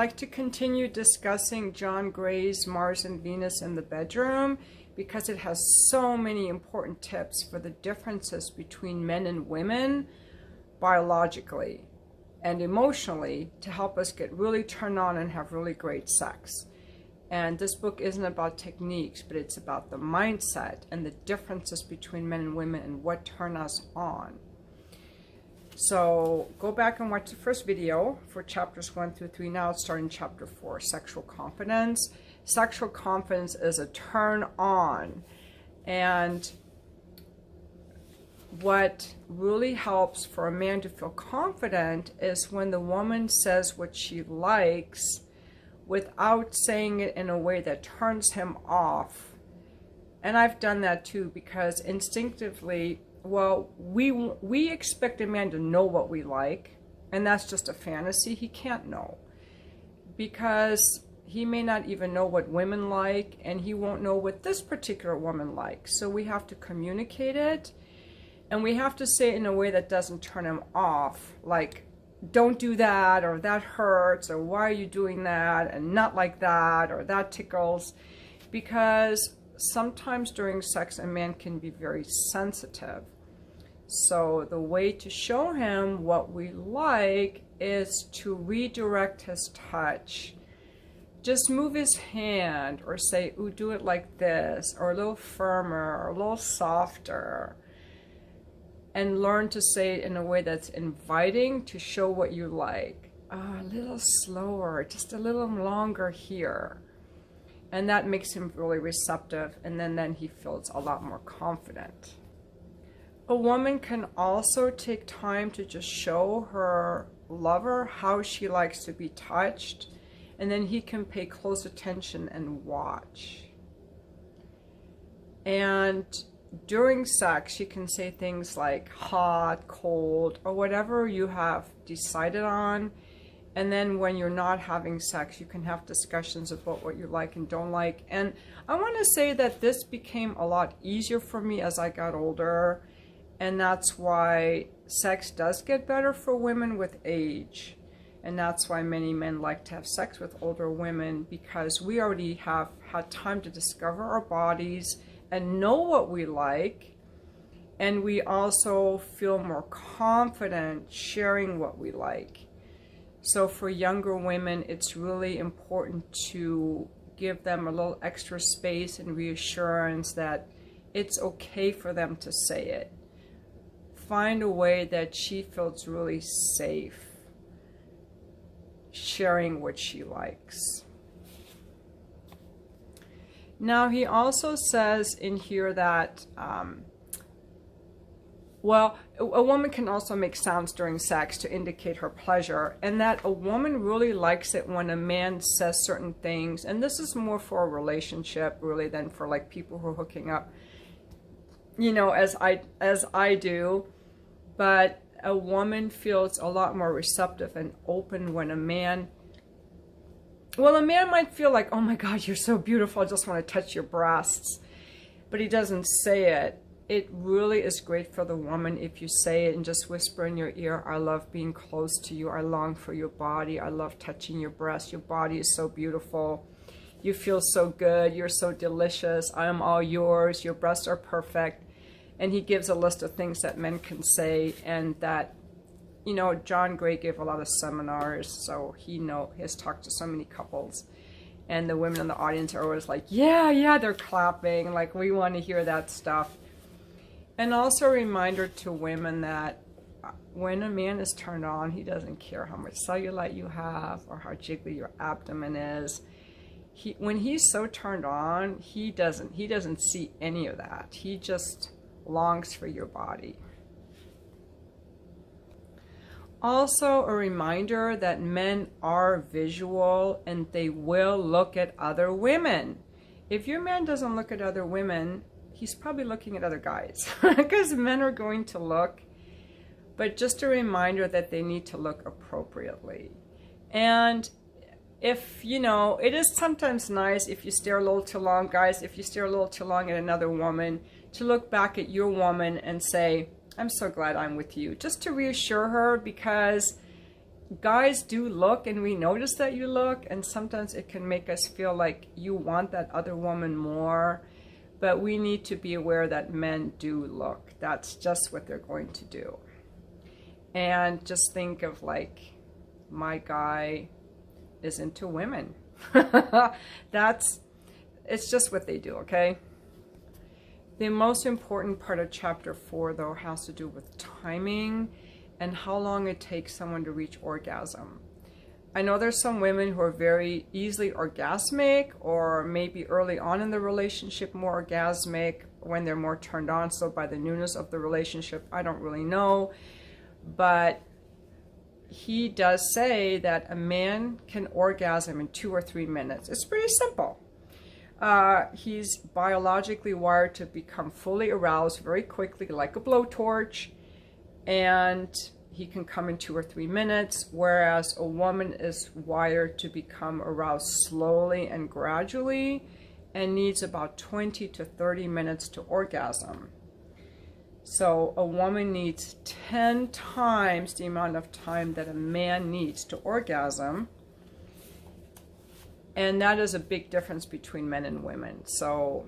like to continue discussing John Gray's Mars and Venus in the Bedroom because it has so many important tips for the differences between men and women biologically and emotionally to help us get really turned on and have really great sex. And this book isn't about techniques, but it's about the mindset and the differences between men and women and what turn us on. So go back and watch the first video for chapters 1 through 3. Now it's starting chapter 4, sexual confidence. Sexual confidence is a turn on. And what really helps for a man to feel confident is when the woman says what she likes without saying it in a way that turns him off. And I've done that too, because instinctively, well, we expect a man to know what we like, and that's just a fantasy. He can't know, because he may not even know what women like, and he won't know what this particular woman likes. So we have to communicate it, and we have to say it in a way that doesn't turn him off, like, don't do that, or that hurts, or why are you doing that, and not like that, or that tickles. Because sometimes during sex a man can be very sensitive. So the way to show him what we like is to redirect his touch. Just move his hand, or say, ooh, do it like this, or a little firmer, or a little softer. And learn to say it in a way that's inviting to show what you like. A little slower, just a little longer here. And that makes him really receptive, and then he feels a lot more confident. A woman can also take time to just show her lover how she likes to be touched, and then he can pay close attention and watch. And during sex, you can say things like hot, cold, or whatever you have decided on. And then when you're not having sex, you can have discussions about what you like and don't like. And I want to say that this became a lot easier for me as I got older. And that's why sex does get better for women with age. And that's why many men like to have sex with older women, because we already have had time to discover our bodies and know what we like. And we also feel more confident sharing what we like. So for younger women, it's really important to give them a little extra space and reassurance that it's okay for them to say it. Find a way that she feels really safe sharing what she likes. Now, he also says in here that well, a woman can also make sounds during sex to indicate her pleasure, and that a woman really likes it when a man says certain things. And this is more for a relationship really than for like people who are hooking up, you know, as I do. But a woman feels a lot more receptive and open when a man, well, a man might feel like, oh my God, you're so beautiful, I just want to touch your breasts, but he doesn't say it. It really is great for the woman if you say it and just whisper in your ear, I love being close to you. I long for your body. I love touching your breast. Your body is so beautiful. You feel so good. You're so delicious. I am all yours. Your breasts are perfect. And he gives a list of things that men can say, and that, you know, John Gray gave a lot of seminars, so he has talked to so many couples. And the women in the audience are always like, yeah, they're clapping. Like, we want to hear that stuff. And also a reminder to women that when a man is turned on, he doesn't care how much cellulite you have or how jiggly your abdomen is. When he's so turned on, he doesn't see any of that. He just longs for your body. Also a reminder that men are visual and they will look at other women. If your man doesn't look at other women, he's probably looking at other guys, because men are going to look, but just a reminder that they need to look appropriately. And if, you know, it is sometimes nice if you stare a little too long, guys, if you stare a little too long at another woman, to look back at your woman and say, I'm so glad I'm with you, just to reassure her, because guys do look, and we notice that you look, and sometimes it can make us feel like you want that other woman more, but we need to be aware that men do look. That's just what they're going to do. And just think of like, my guy is into women. It's just what they do, okay? The most important part of chapter 4, though, has to do with timing and how long it takes someone to reach orgasm. I know there's some women who are very easily orgasmic, or maybe early on in the relationship more orgasmic when they're more turned on, so by the newness of the relationship, I don't really know. But he does say that a man can orgasm in 2 or 3 minutes. It's pretty simple. He's biologically wired to become fully aroused very quickly, like a blowtorch, and he can come in 2 or 3 minutes, whereas a woman is wired to become aroused slowly and gradually and needs about 20 to 30 minutes to orgasm. So a woman needs 10 times the amount of time that a man needs to orgasm. And that is a big difference between men and women. So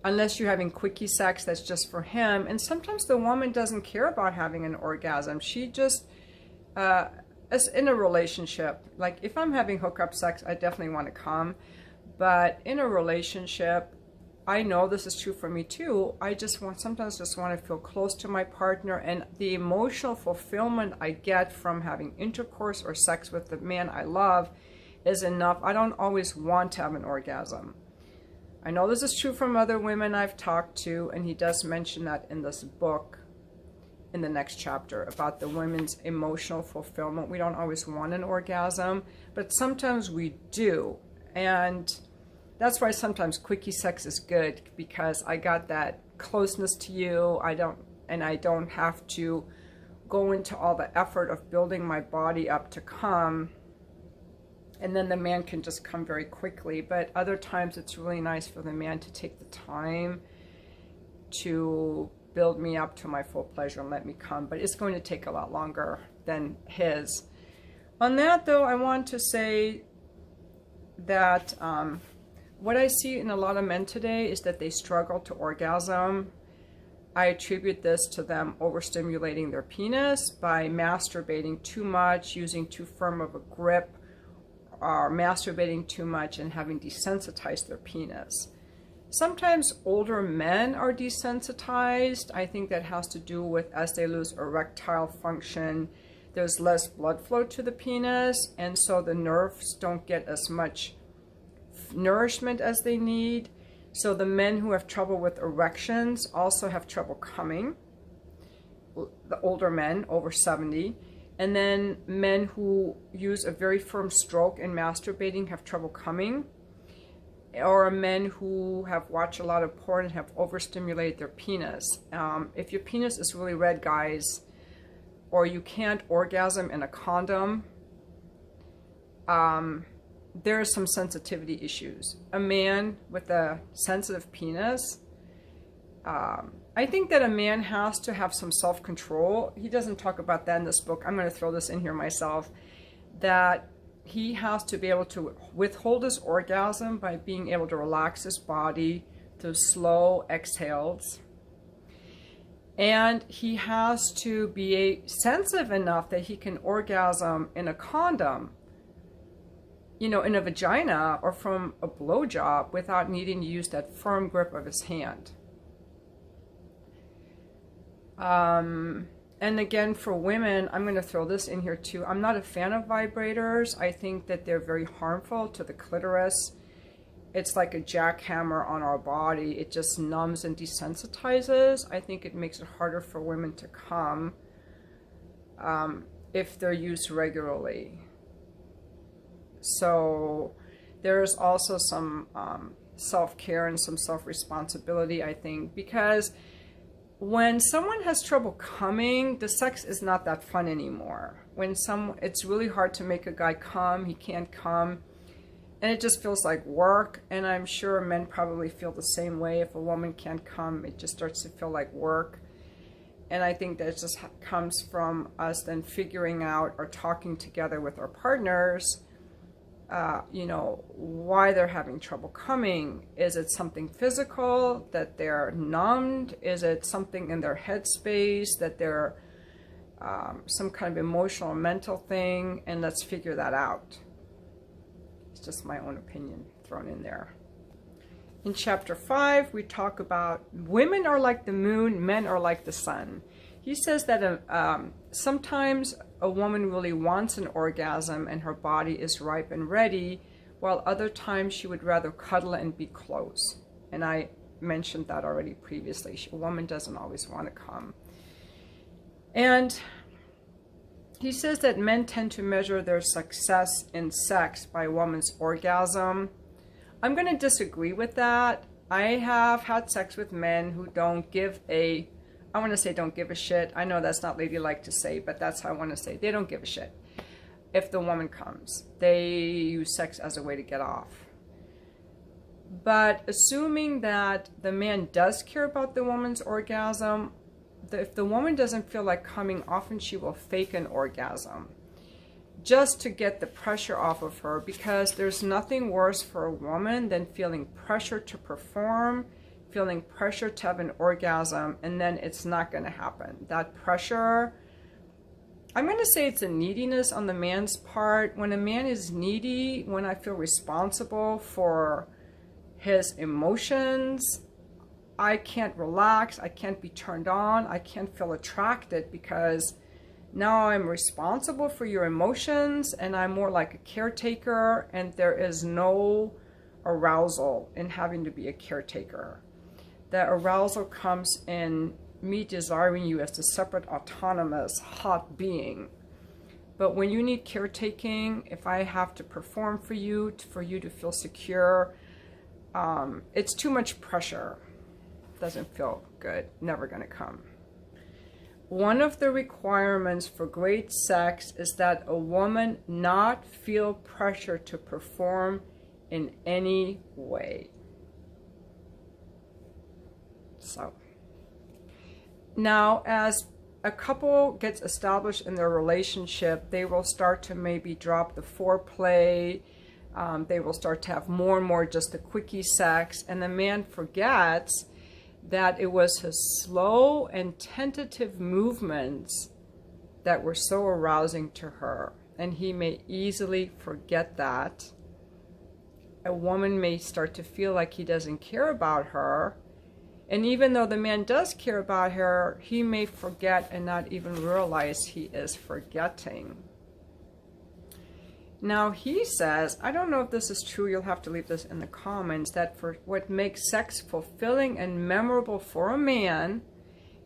unless you're having quickie sex, that's just for him. And sometimes the woman doesn't care about having an orgasm. She just, as in a relationship, like if I'm having hookup sex, I definitely want to come. But in a relationship, I know this is true for me too. I sometimes just want to feel close to my partner, and the emotional fulfillment I get from having intercourse or sex with the man I love is enough. I don't always want to have an orgasm. I know this is true from other women I've talked to, and he does mention that in this book in the next chapter about the women's emotional fulfillment. We don't always want an orgasm, but sometimes we do. And that's why sometimes quickie sex is good, because I got that closeness to you. I don't have to go into all the effort of building my body up to come, and then the man can just come very quickly. But other times it's really nice for the man to take the time to build me up to my full pleasure and let me come. But it's going to take a lot longer than his. On that, though, I want to say that what I see in a lot of men today is that they struggle to orgasm. I attribute this to them overstimulating their penis by masturbating too much, using too firm of a grip, or masturbating too much and having desensitized their penis. Sometimes older men are desensitized. I think that has to do with, as they lose erectile function, there's less blood flow to the penis, and so the nerves don't get as much nourishment as they need. So the men who have trouble with erections also have trouble coming, the older men over 70. And then men who use a very firm stroke in masturbating have trouble coming, or men who have watched a lot of porn and have overstimulated their penis. If your penis is really red, guys, or you can't orgasm in a condom, there are some sensitivity issues. A man with a sensitive penis, I think that a man has to have some self-control. He doesn't talk about that in this book. I'm going to throw this in here myself. That he has to be able to withhold his orgasm by being able to relax his body through slow exhales. And he has to be sensitive enough that he can orgasm in a condom, you know, in a vagina or from a blowjob without needing to use that firm grip of his hand. And again, for women, I'm going to throw this in here too. I'm not a fan of vibrators. I think that they're very harmful to the clitoris. It's like a jackhammer on our body. It just numbs and desensitizes. I think it makes it harder for women to come if they're used regularly. So there's also some self-care and some self-responsibility, I think, because when someone has trouble coming, the sex is not that fun anymore. It's really hard to make a guy come, he can't come, and it just feels like work. And I'm sure men probably feel the same way. If a woman can't come, it just starts to feel like work. And I think that just comes from us then figuring out or talking together with our partners, you know, why they're having trouble coming. Is it something physical, that they're numbed? Is it something in their headspace, that they're some kind of emotional or mental thing? And let's figure that out. It's just my own opinion thrown in there. In chapter 5, we talk about women are like the moon, men are like the sun. He says that sometimes a woman really wants an orgasm and her body is ripe and ready, while other times she would rather cuddle and be close. And I mentioned that already previously. A woman doesn't always want to come. And he says that men tend to measure their success in sex by a woman's orgasm. I'm going to disagree with that. I have had sex with men who don't give a, I want to say don't give a shit. I know that's not ladylike to say, but that's how I want to say. They don't give a shit if the woman comes. They use sex as a way to get off. But assuming that the man does care about the woman's orgasm, if the woman doesn't feel like coming, often she will fake an orgasm just to get the pressure off of her, because there's nothing worse for a woman than feeling pressure to perform, feeling pressure to have an orgasm, and then it's not going to happen. That pressure, I'm going to say it's a neediness on the man's part. When a man is needy, when I feel responsible for his emotions, I can't relax, I can't be turned on, I can't feel attracted, because now I'm responsible for your emotions and I'm more like a caretaker, and there is no arousal in having to be a caretaker. The arousal comes in me desiring you as a separate, autonomous, hot being. But when you need caretaking, if I have to perform for you to feel secure, it's too much pressure. Doesn't feel good, never gonna come. One of the requirements for great sex is that a woman not feel pressure to perform in any way. So, now as a couple gets established in their relationship, they will start to maybe drop the foreplay. They will start to have more and more just the quickie sex, and the man forgets that it was his slow and tentative movements that were so arousing to her. And he may easily forget that. A woman may start to feel like he doesn't care about her. And even though the man does care about her, he may forget and not even realize he is forgetting. Now he says, I don't know if this is true, you'll have to leave this in the comments, that for what makes sex fulfilling and memorable for a man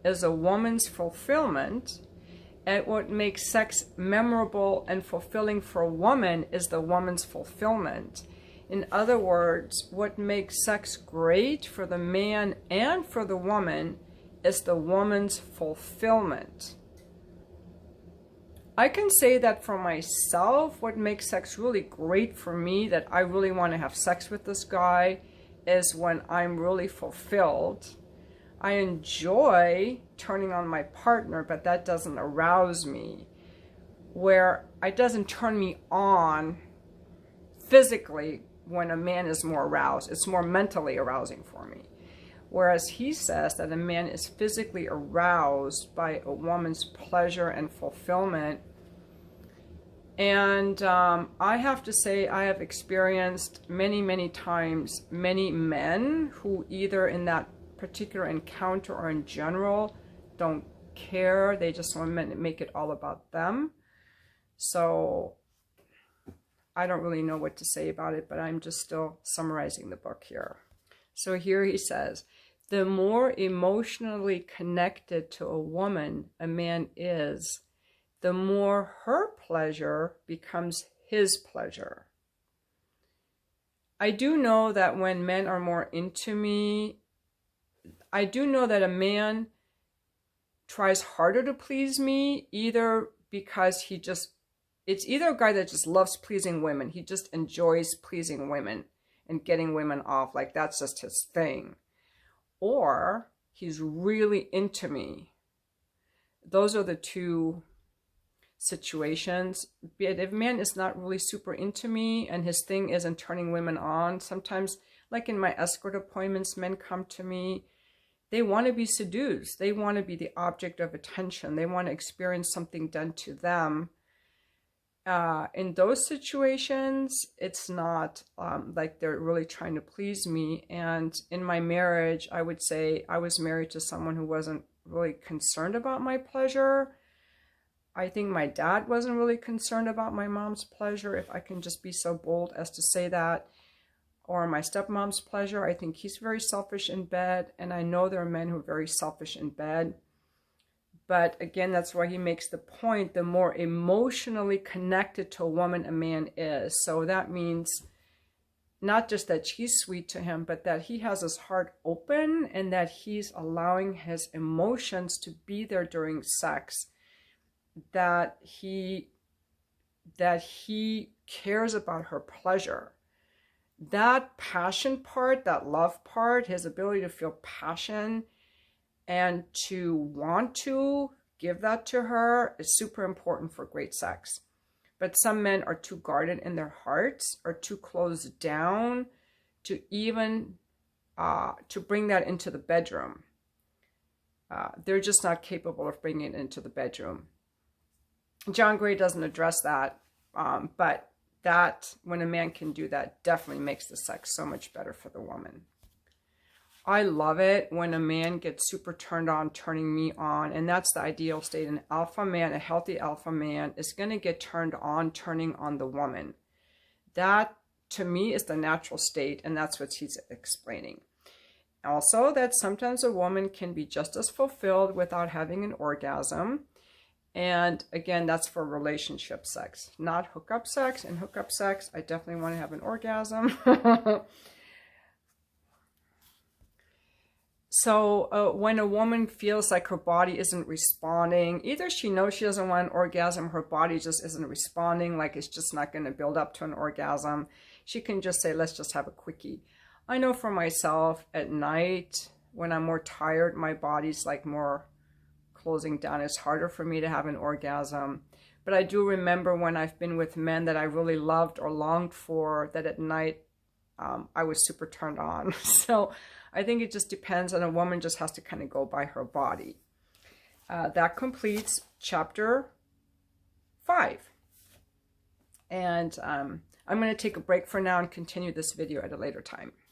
is a woman's fulfillment, and what makes sex memorable and fulfilling for a woman is the woman's fulfillment. In other words, what makes sex great for the man and for the woman is the woman's fulfillment. I can say that for myself, what makes sex really great for me, that I really want to have sex with this guy, is when I'm really fulfilled. I enjoy turning on my partner, but that doesn't arouse me. Where it doesn't turn me on physically when a man is more aroused. It's more mentally arousing for me. Whereas he says that a man is physically aroused by a woman's pleasure and fulfillment. And I have to say, I have experienced many, many times many men who either in that particular encounter or in general don't care. They just want to make it all about them. So I don't really know what to say about it, but I'm just still summarizing the book here. So here he says, the more emotionally connected to a woman a man is, the more her pleasure becomes his pleasure. I do know that when men are more into me, I do know that a man tries harder to please me, either because it's either a guy that just loves pleasing women. He just enjoys pleasing women and getting women off, like that's just his thing. Or he's really into me. Those are the two situations. But if a man is not really super into me and his thing isn't turning women on, sometimes, like in my escort appointments, men come to me, they want to be seduced. They want to be the object of attention. They want to experience something done to them. In those situations, it's not like they're really trying to please me. And in my marriage, I would say I was married to someone who wasn't really concerned about my pleasure. I think my dad wasn't really concerned about my mom's pleasure, if I can just be so bold as to say that. Or my stepmom's pleasure. I think he's very selfish in bed, and I know there are men who are very selfish in bed. But again, that's why he makes the point, the more emotionally connected to a woman a man is. So that means not just that she's sweet to him, but that he has his heart open and that he's allowing his emotions to be there during sex. That he cares about her pleasure. That passion part, that love part, his ability to feel passion and to want to give that to her is super important for great sex. But some men are too guarded in their hearts, or too closed down to even to bring that into the bedroom. They're just not capable of bringing it into the bedroom. John Gray doesn't address that, but that, when a man can do that, definitely makes the sex so much better for the woman. I love it when a man gets super turned on, turning me on, and that's the ideal state. An alpha man, a healthy alpha man, is going to get turned on, turning on the woman. That, to me, is the natural state, and that's what he's explaining. Also, that sometimes a woman can be just as fulfilled without having an orgasm. And again, that's for relationship sex, not hookup sex. In hookup sex, I definitely want to have an orgasm. So when a woman feels like her body isn't responding, either she knows she doesn't want an orgasm, her body just isn't responding, like it's just not going to build up to an orgasm, she can just say, let's just have a quickie. I know for myself, at night, when I'm more tired, my body's like more closing down. It's harder for me to have an orgasm. But I do remember when I've been with men that I really loved or longed for, that at night I was super turned on. So I think it just depends, and a woman just has to kind of go by her body. That completes chapter 5. And I'm going to take a break for now and continue this video at a later time.